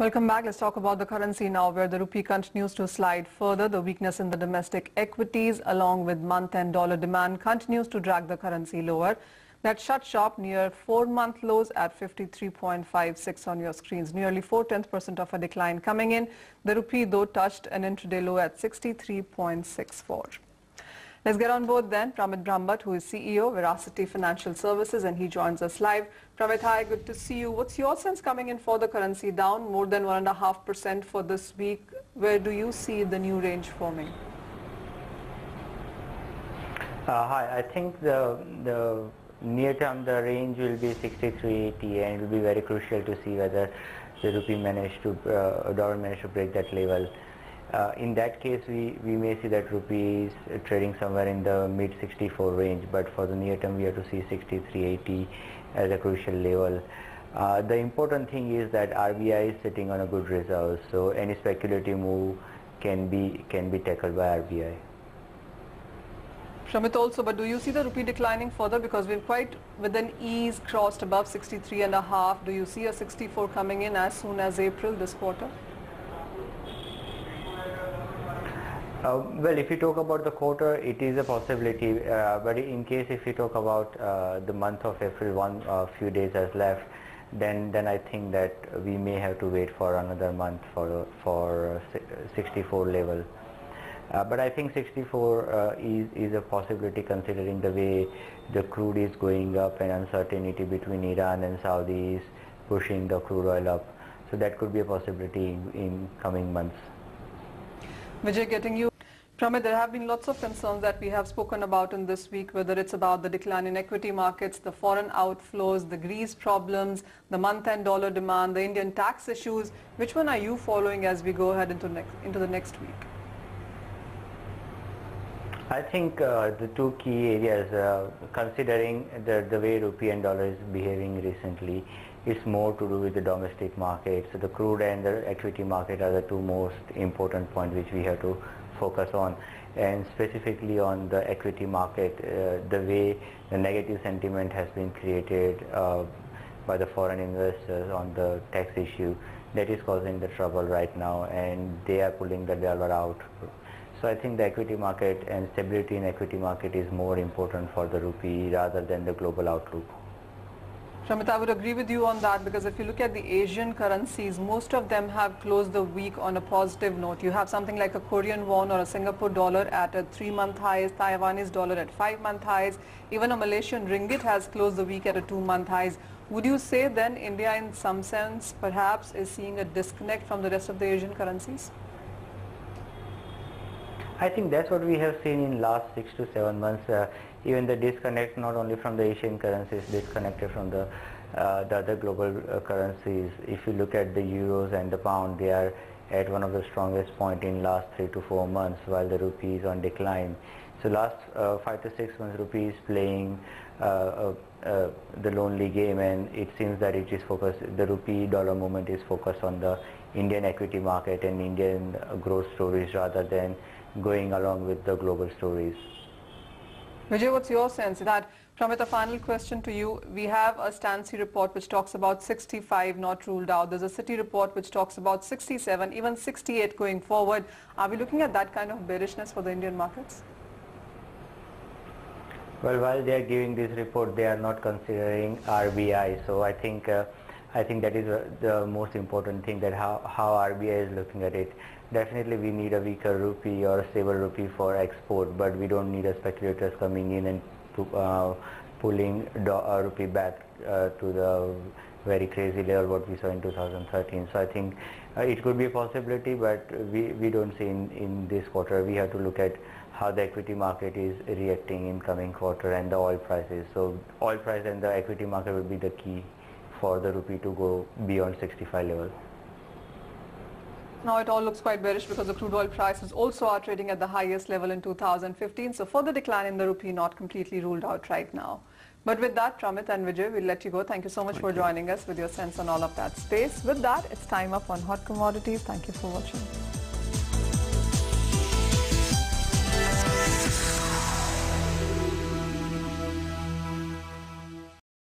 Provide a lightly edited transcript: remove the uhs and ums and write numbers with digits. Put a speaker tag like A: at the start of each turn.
A: Welcome back. Let's talk about the currency now, where the rupee continues to slide further. The weakness in the domestic equities along with month-end dollar demand continues to drag the currency lower. That shut sharp near 4-month lows at 53.56 on your screens, nearly 0.4% of a decline coming in. The rupee though touched an intraday low at 63.64. Let's get on board then. Pramit Brahmbhatt, who is CEO, Veracity Financial Services, and he joins us live. Pramit, hi, good to see you. What's your sense coming in for the currency, down more than 1.5% for this week? Where do you see the new range forming?
B: Hi, I think the near term the range will be 63.80, and it will be very crucial to see whether the rupee dollar managed to break that level. In that case, we may see that rupee is trading somewhere in the mid 64 range, but for the near term we have to see 63.80 as a crucial level. The important thing is that RBI is sitting on a good reserve, so any speculative move can be tackled by RBI.
A: Pramit, also, but do you see the rupee declining further, because we've quite with an ease crossed above 63.5? Do you see a 64 coming in as soon as April this quarter?
B: Well, if you talk about the quarter, it is a possibility, but in case if you talk about the month of April, few days has left, then I think that we may have to wait for another month for 64 level. But I think 64 is a possibility, considering the way the crude is going up and uncertainty between Iran and Saudi is pushing the crude oil up. So that could be a possibility in coming months.
A: Vijay, getting you. Pramit, there have been lots of concerns that we have spoken about in this week, whether it's about the decline in equity markets, the foreign outflows, the Greece problems, the month-end dollar demand, the Indian tax issues. Which one are you following as we go ahead into the next week?
B: I think the two key areas, considering the way rupee and dollar is behaving recently, it's more to do with the domestic market. So the crude and the equity market are the two most important points which we have to focus on, and specifically on the equity market, the way the negative sentiment has been created by the foreign investors on the tax issue, that is causing the trouble right now, and they are pulling the dollar out. So I think the equity market and stability in equity market is more important for the rupee rather than the global outlook.
A: Pramit, I would agree with you on that, because if you look at the Asian currencies, most of them have closed the week on a positive note. You have something like a Korean won or a Singapore dollar at a 3-month highs, Taiwanese dollar at 5-month highs. Even a Malaysian ringgit has closed the week at a 2-month highs. Would you say then India in some sense perhaps is seeing a disconnect from the rest of the Asian currencies?
B: I think that's what we have seen in last 6 to 7 months. Even the disconnect not only from the Asian currencies, disconnected from the other global currencies. If you look at the euros and the pound, they are at one of the strongest point in last 3 to 4 months, while the rupee is on decline. So last 5 to 6 months, rupee is playing the lonely game, and it seems that it is focused. The rupee dollar movement is focused on the Indian equity market and Indian growth stories rather than going along with the global stories.
A: Vijay, what's your sense? That, Pramit, a final question to you. We have a Stancy report which talks about 65 not ruled out. There's a Citi report which talks about 67, even 68 going forward. Are we looking at that kind of bearishness for the Indian markets?
B: Well, while they are giving this report, they are not considering RBI. So I think that is the most important thing, that how RBI is looking at it. Definitely we need a weaker rupee or a stable rupee for export, but we don't need a speculators coming in and pulling rupee back to the very crazy level what we saw in 2013. So I think it could be a possibility, but we don't see in this quarter. We have to look at how the equity market is reacting in coming quarter and the oil prices. So oil price and the equity market will be the key for the rupee to go beyond 65 level.
A: Now it all looks quite bearish, because the crude oil prices also are trading at the highest level in 2015. So further decline in the rupee not completely ruled out right now. But with that, Pramit and Vijay, we'll let you go. Thank you so much for joining us with your sense on all of that space. With that, it's time up on Hot Commodities. Thank you for watching.